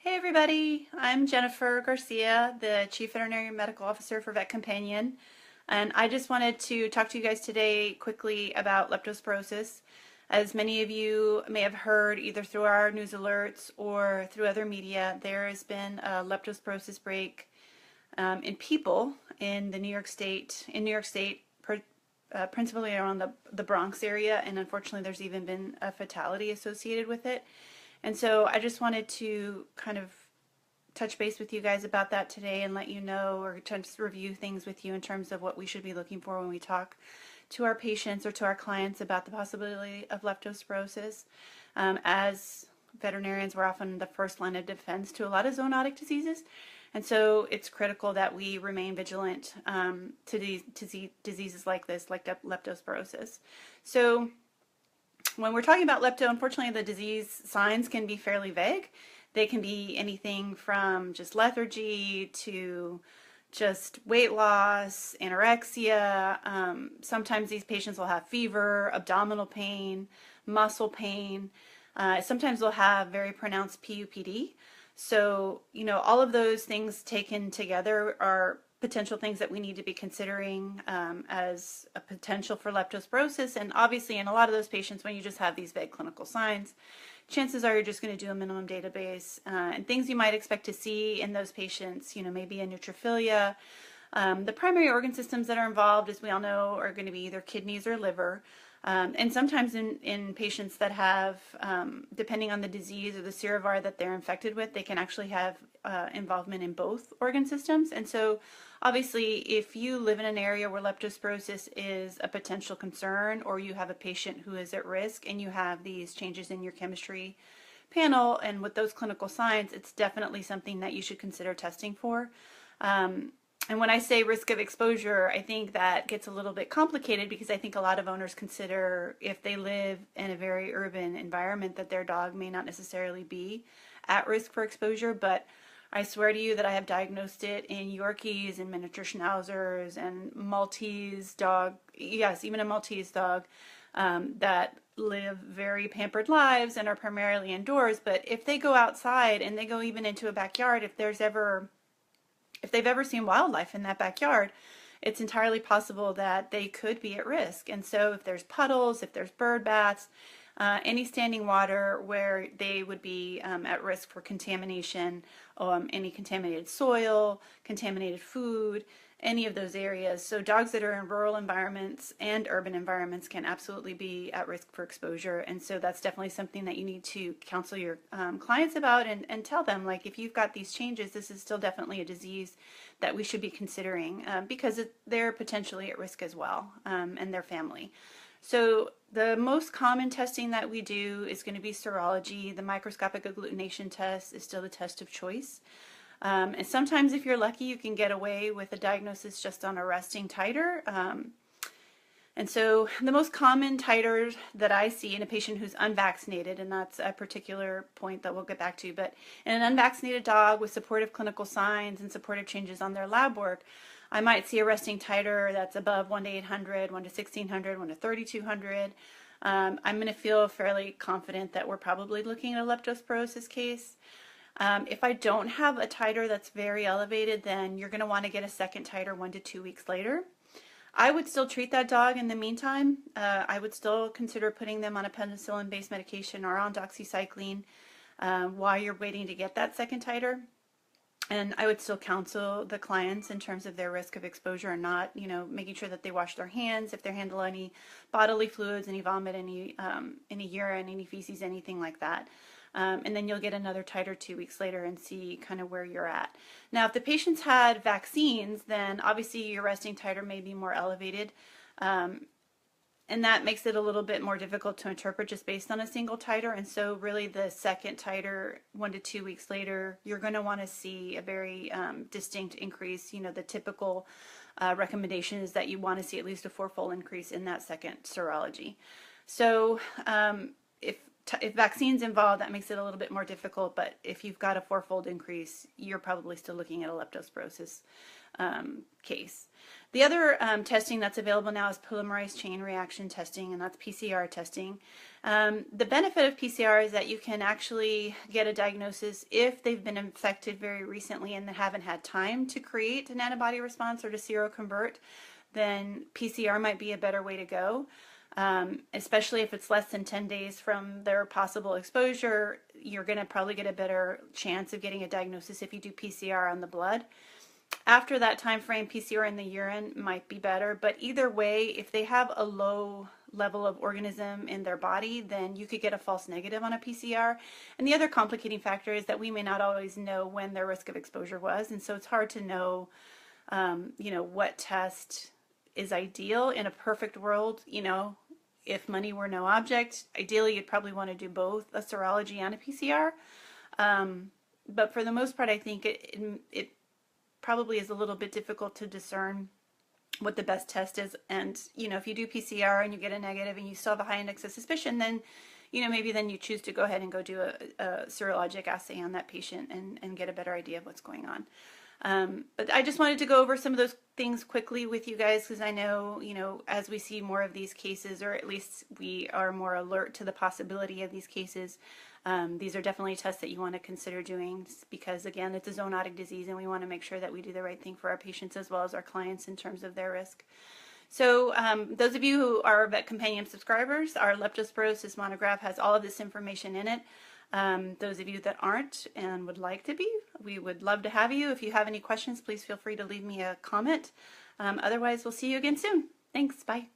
Hey everybody, I'm Jennifer Garcia, the Chief Veterinary Medical Officer for VetCompanion, and I just wanted to talk to you guys today quickly about leptospirosis. As many of you may have heard either through our news alerts or through other media, there has been a leptospirosis break in people in New York State, principally around the Bronx area, and unfortunately there's even been a fatality associated with it. And so I just wanted to kind of touch base with you guys about that today and let you know, or just review things with you in terms of what we should be looking for when we talk to our patients or to our clients about the possibility of leptospirosis. As veterinarians, we're often the first line of defense to a lot of zoonotic diseases, and so it's critical that we remain vigilant to these diseases like this, like leptospirosis. So when we're talking about lepto, unfortunately, the disease signs can be fairly vague. They can be anything from just lethargy to just weight loss, anorexia. Sometimes these patients will have fever, abdominal pain, muscle pain. Sometimes they'll have very pronounced PUPD. So, all of those things taken together are potential things that we need to be considering as a potential for leptospirosis. And obviously in a lot of those patients, when you just have these vague clinical signs, chances are you're just going to do a minimum database, and things you might expect to see in those patients, maybe a neutrophilia. The primary organ systems that are involved, as we all know, are going to be either kidneys or liver. And sometimes in patients that have, depending on the disease or the serovar that they're infected with, they can actually have involvement in both organ systems. And so obviously if you live in an area where leptospirosis is a potential concern, or you have a patient who is at risk and you have these changes in your chemistry panel and with those clinical signs, it's definitely something that you should consider testing for. And when I say risk of exposure, I think that gets a little bit complicated because I think a lot of owners consider if they live in a very urban environment that their dog may not necessarily be at risk for exposure. But I swear to you that I have diagnosed it in Yorkies and miniature Schnauzers and Maltese dog, yes, even a Maltese dog that live very pampered lives and are primarily indoors. But if they go outside and they go even into a backyard, if they've ever seen wildlife in that backyard, it's entirely possible that they could be at risk. And so if there's puddles, if there's bird baths, any standing water where they would be at risk for contamination, any contaminated soil, contaminated food, any of those areas. So dogs that are in rural environments and urban environments can absolutely be at risk for exposure. And so that's definitely something that you need to counsel your clients about and tell them, like, if you've got these changes, this is still definitely a disease that we should be considering because they're potentially at risk as well, and their family. So the most common testing that we do is going to be serology. The microscopic agglutination test is still the test of choice. And sometimes if you're lucky, you can get away with a diagnosis just on a resting titer. And so the most common titer that I see in a patient who's unvaccinated, and that's a particular point that we'll get back to, but in an unvaccinated dog with supportive clinical signs and supportive changes on their lab work, I might see a resting titer that's above 1 to 800, 1 to 1600, 1 to 3200. I'm going to feel fairly confident that we're probably looking at a leptospirosis case. If I don't have a titer that's very elevated, then you're going to want to get a second titer 1 to 2 weeks later. I would still treat that dog in the meantime. I would still consider putting them on a penicillin-based medication or on doxycycline while you're waiting to get that second titer. And I would still counsel the clients in terms of their risk of exposure or not, making sure that they wash their hands, if they handle any bodily fluids, any vomit, any urine, any feces, anything like that. And then you'll get another titer 2 weeks later and see kind of where you're at. Now, if the patient's had vaccines, then obviously your resting titer may be more elevated. And that makes it a little bit more difficult to interpret just based on a single titer. And so really the second titer 1 to 2 weeks later, you're going to want to see a very distinct increase. The typical recommendation is that you want to see at least a 4-fold increase in that second serology. So if if vaccine's involved, that makes it a little bit more difficult, but if you've got a fourfold increase, you're probably still looking at a leptospirosis case. The other testing that's available now is polymerase chain reaction testing, and that's PCR testing. The benefit of PCR is that you can actually get a diagnosis if they've been infected very recently and they haven't had time to create an antibody response or to seroconvert. Then PCR might be a better way to go. Especially if it's less than 10 days from their possible exposure, you're going to probably get a better chance of getting a diagnosis if you do PCR on the blood. After that time frame, PCR in the urine might be better, but either way, if they have a low level of organism in their body, then you could get a false negative on a PCR. And the other complicating factor is that we may not always know when their risk of exposure was, and so it's hard to know, what test is ideal. In a perfect world, if money were no object, ideally you'd probably want to do both a serology and a PCR. But for the most part, I think it probably is a little bit difficult to discern what the best test is. And, if you do PCR and you get a negative and you still have a high index of suspicion, then, maybe then you choose to go ahead and go do a serologic assay on that patient and get a better idea of what's going on. But I just wanted to go over some of those things quickly with you guys because I know, as we see more of these cases, or at least we are more alert to the possibility of these cases, these are definitely tests that you want to consider doing because, again, it's a zoonotic disease and we want to make sure that we do the right thing for our patients as well as our clients in terms of their risk. So those of you who are VetCompanion subscribers, our Leptospirosis monograph has all of this information in it. Those of you that aren't and would like to be, we would love to have you. If you have any questions, please feel free to leave me a comment. Otherwise, we'll see you again soon. Thanks. Bye.